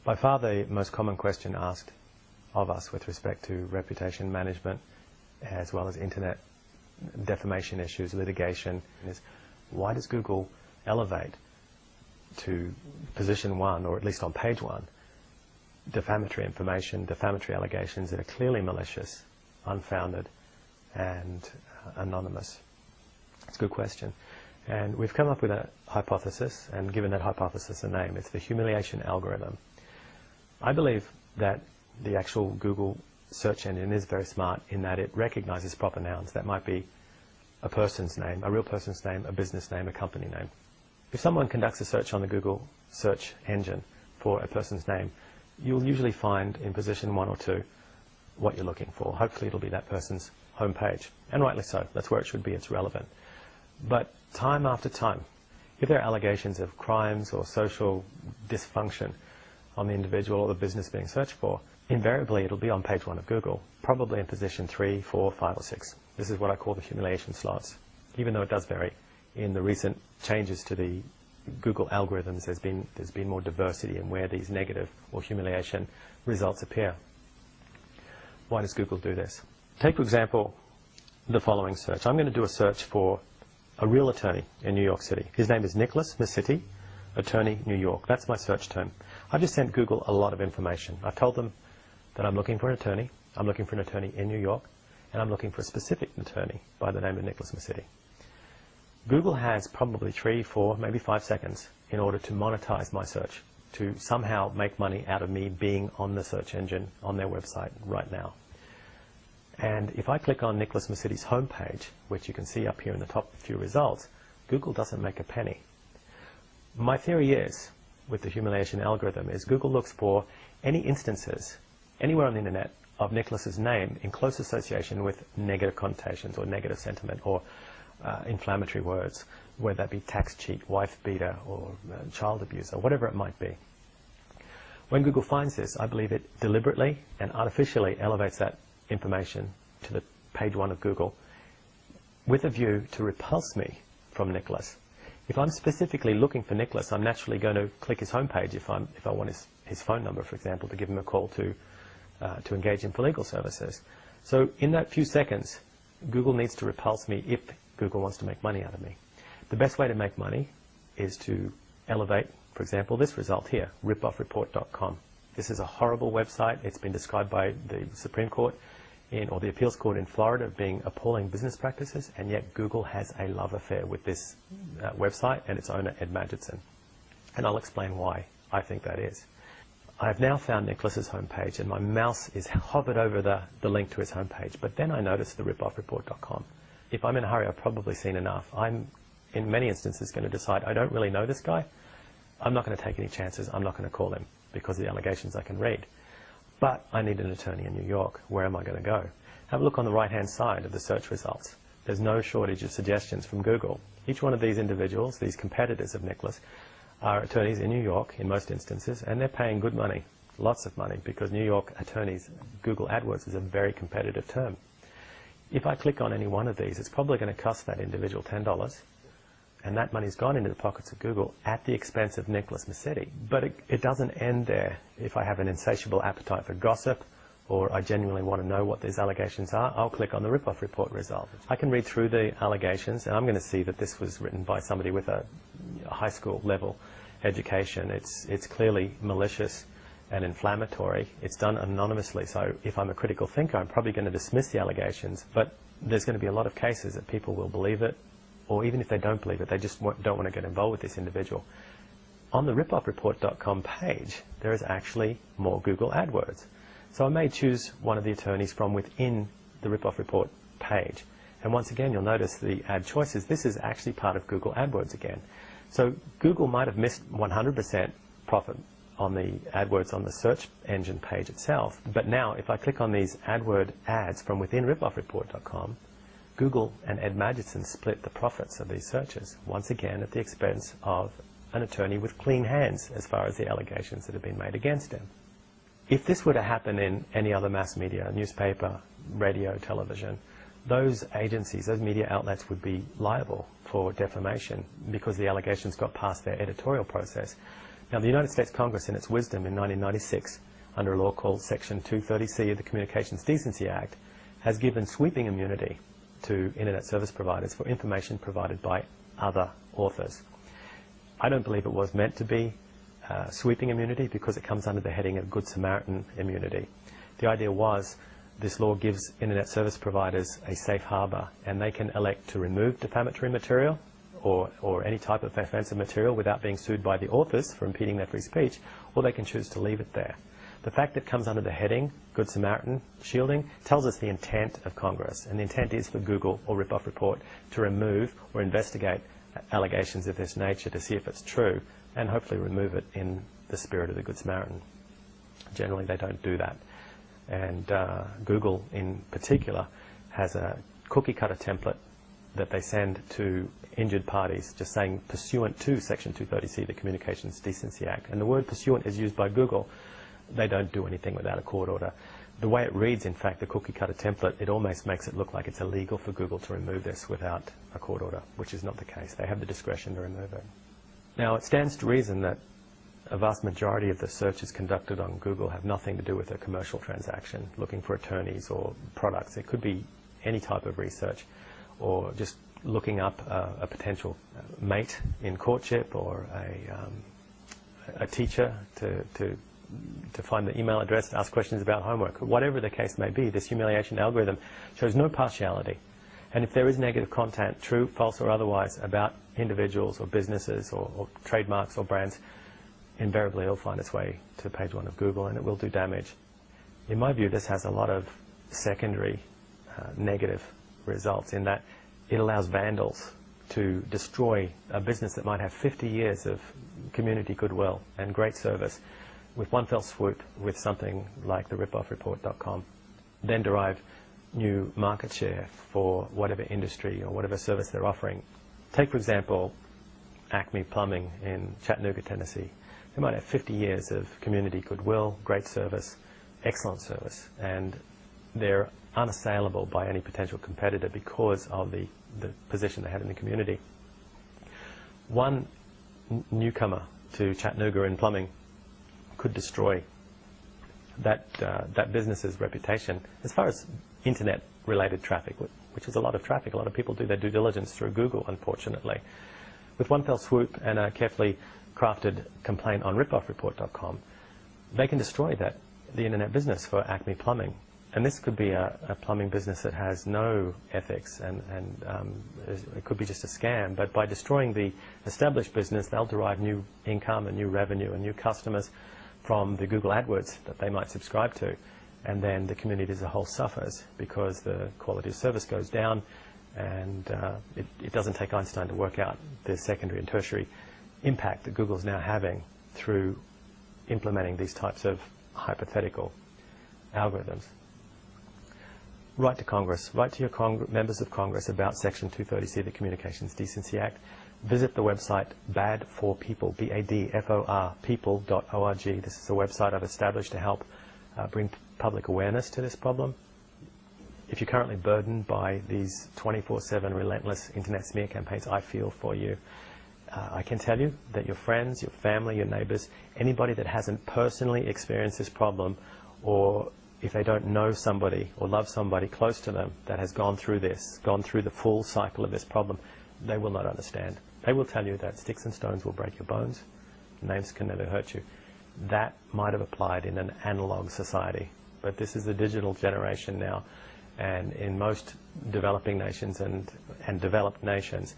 By far the most common question asked of us with respect to reputation management as well as internet defamation issues, litigation, is why does Google elevate to position 1, or at least on page 1, defamatory information, defamatory allegations that are clearly malicious, unfounded, and anonymous? It's a good question. And we've come up with a hypothesis and given that hypothesis a name. It's the humiliation algorithm. I believe that the actual Google search engine is very smart in that it recognizes proper nouns. That might be a person's name, a real person's name, a business name, a company name. If someone conducts a search on the Google search engine for a person's name, you'll usually find in position 1 or 2 what you're looking for. Hopefully it'll be that person's homepage, and rightly so. That's where it should be. It's relevant. But time after time, if there are allegations of crimes or social dysfunction on the individual or the business being searched for, invariably it'll be on page 1 of Google, probably in position 3, 4, 5, or 6. This is what I call the humiliation slots. Even though it does vary, in the recent changes to the Google algorithms, there's been more diversity in where these negative or humiliation results appear. Why does Google do this? Take, for example, the following search. I'm going to do a search for a real attorney in New York City. His name is Nicholas Massetti, attorney, New York. That's my search term. I've just sent Google a lot of information. I've told them that I'm looking for an attorney. I'm looking for an attorney in New York, and I'm looking for a specific attorney by the name of Nicholas Massetti. Google has probably 3, 4, maybe 5 seconds in order to monetize my search, to somehow make money out of me being on the search engine on their website right now. And if I click on Nicholas Massetti's homepage, which you can see up here in the top few results, Google doesn't make a penny. My theory is, with the humiliation algorithm, is Google looks for any instances anywhere on the internet of Nicholas's name in close association with negative connotations or negative sentiment or inflammatory words, whether that be tax cheat, wife beater, or child abuser, whatever it might be. When Google finds this, I believe it deliberately and artificially elevates that information to the page 1 of Google with a view to repulse me from Nicholas. If I'm specifically looking for Nicholas, I'm naturally going to click his homepage if I want his phone number, for example, to give him a call to engage him for legal services. So in that few seconds, Google needs to repulse me if Google wants to make money out of me. The best way to make money is to elevate, for example, this result here, ripoffreport.com. This is a horrible website. It's been described by the Supreme Court or the Appeals Court in Florida of being appalling business practices, and yet Google has a love affair with this website and its owner, Ed Magidson. And I'll explain why I think that is. I've now found Nicholas's homepage, and my mouse is hovered over the link to his homepage, but then I notice the ripoffreport.com. If I'm in a hurry, I've probably seen enough. I'm, in many instances, going to decide I don't really know this guy. I'm not going to take any chances. I'm not going to call him because of the allegations I can read. But I need an attorney in New York. Where am I going to go? Have a look on the right-hand side of the search results. There's no shortage of suggestions from Google. Each one of these individuals, these competitors of Nicholas, are attorneys in New York in most instances, and they're paying good money, lots of money, because New York attorneys, Google AdWords is a very competitive term. If I click on any one of these, it's probably going to cost that individual $10, and that money's gone into the pockets of Google at the expense of Nicholas Massetti. But it doesn't end there. If I have an insatiable appetite for gossip, or I genuinely want to know what these allegations are, I'll click on the Ripoff Report result. I can read through the allegations, and I'm going to see that this was written by somebody with a high school level education. It's clearly malicious and inflammatory. It's done anonymously, so if I'm a critical thinker, I'm probably going to dismiss the allegations, but there's going to be a lot of cases that people will believe it, or even if they don't believe it, they just don't want to get involved with this individual. On the ripoffreport.com page, there is actually more Google AdWords. So I may choose one of the attorneys from within the Ripoff Report page. And once again, you'll notice the ad choices. This is actually part of Google AdWords again. So Google might have missed 100% profit on the AdWords on the search engine page itself. But now, if I click on these AdWord ads from within ripoffreport.com, Google and Ed Magidson split the profits of these searches, once again at the expense of an attorney with clean hands as far as the allegations that have been made against him. If this were to happen in any other mass media, newspaper, radio, television, those agencies, those media outlets would be liable for defamation because the allegations got past their editorial process. Now, the United States Congress, in its wisdom in 1996, under a law called Section 230C of the Communications Decency Act, has given sweeping immunity to Internet service providers for information provided by other authors. I don't believe it was meant to be sweeping immunity because it comes under the heading of Good Samaritan immunity. The idea was this law gives Internet service providers a safe harbor, and they can elect to remove defamatory material or any type of offensive material without being sued by the authors for impeding their free speech, or they can choose to leave it there. The fact that it comes under the heading Good Samaritan shielding tells us the intent of Congress, and the intent is for Google or Ripoff Report to remove or investigate allegations of this nature to see if it's true, and hopefully remove it in the spirit of the Good Samaritan. Generally, they don't do that. And Google, in particular, has a cookie-cutter template that they send to injured parties, just saying pursuant to Section 230C of the Communications Decency Act. And the word pursuant is used by Google. They don't do anything without a court order. The way it reads, in fact, the cookie-cutter template, it almost makes it look like it's illegal for Google to remove this without a court order, which is not the case. They have the discretion to remove it. Now, it stands to reason that a vast majority of the searches conducted on Google have nothing to do with a commercial transaction, looking for attorneys or products. It could be any type of research, or just looking up a potential mate in courtship, or a teacher to find the email address to ask questions about homework. Whatever the case may be, this humiliation algorithm shows no partiality. And if there is negative content, true, false, or otherwise, about individuals or businesses or trademarks or brands, invariably it'll find its way to page 1 of Google, and it will do damage. In my view, this has a lot of secondary negative results in that it allows vandals to destroy a business that might have 50 years of community goodwill and great service with one fell swoop with something like the ripoffreport.com, then derive new market share for whatever industry or whatever service they're offering. Take, for example, Acme Plumbing in Chattanooga, Tennessee. They might have 50 years of community goodwill, great service, excellent service, and they're unassailable by any potential competitor because of the position they have in the community. One newcomer to Chattanooga in plumbing could destroy that business's reputation as far as internet-related traffic, which is a lot of traffic. A lot of people do their due diligence through Google, unfortunately. With one fell swoop and a carefully crafted complaint on ripoffreport.com, they can destroy the internet business for Acme Plumbing. And this could be a plumbing business that has no ethics, and it could be just a scam. But by destroying the established business, they'll derive new income and new revenue and new customers from the Google AdWords that they might subscribe to. And then the community as a whole suffers because the quality of service goes down, and it doesn't take Einstein to work out the secondary and tertiary impact that Google's now having through implementing these types of hypothetical algorithms. Write to Congress. Write to your members of Congress about Section 230C of the Communications Decency Act. Visit the website badforpeople, B-A-D-F-O-R, people.org. This is a website I've established to help bring public awareness to this problem. If you're currently burdened by these 24/7 relentless internet smear campaigns, I feel for you. I can tell you that your friends, your family, your neighbors, anybody that hasn't personally experienced this problem, or if they don't know somebody or love somebody close to them that has gone through this, gone through the full cycle of this problem, they will not understand. They will tell you that sticks and stones will break your bones, names can never hurt you. That might have applied in an analog society, but this is a digital generation now, and in most developing nations and developed nations,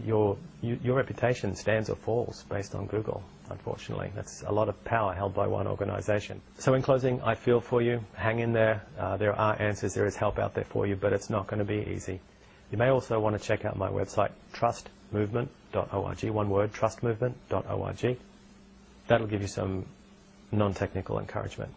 your reputation stands or falls based on Google, unfortunately. That's a lot of power held by one organization. So in closing, I feel for you. Hang in there. There are answers. There is help out there for you, but it's not going to be easy. You may also want to check out my website, trustmovement.org. One word, trustmovement.org. That'll give you some non-technical encouragement.